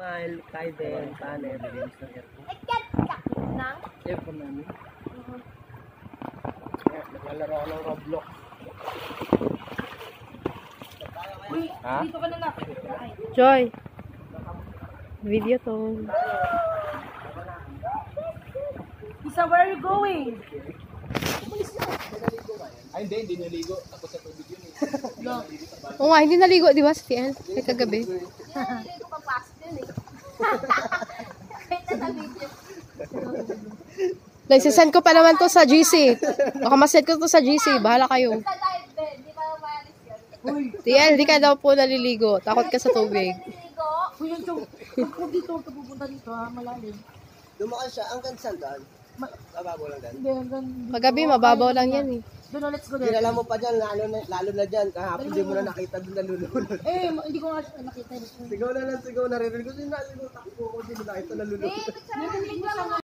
Smile, Kaiden, Taner. Aircon namin. Naglalaro ako ng Roblox. Ha? Dito ka na lang. Joy. Video to. Isa, where are you going? Ay, hindi naligo. Ako sa tubig yun eh. Oo nga, hindi naligo, di ba, sa TL? Kahit kagabi. Naliligo pa pasok yun eh. Kahit na sa video. Nagsisend ko pa naman to sa GC. Baka masend ko to sa GC. Bahala kayo. Sa diet bed, di pa mayalis yun. TL, di ka daw po naliligo. Takot ka sa tubig. Naliligo. Kuya Joe, ako dito, pupunta dito ha, malalim. Dumaan siya. Hanggang saan doon? Mababaw lang doon. Hindi, hanggang dito. Paggabi, mababaw lang yan eh. Doon, let's go Hindi there. alam mo pa dyan, lalo na dyan. Kahapon di mo na nakita doon nalulunod. Eh, hindi ko nga nakita. Sigaw na lang, sigaw. Naririnig ko. Sinaligo. Takbo ko. Di mo nakita nalulunod. Eh, picture na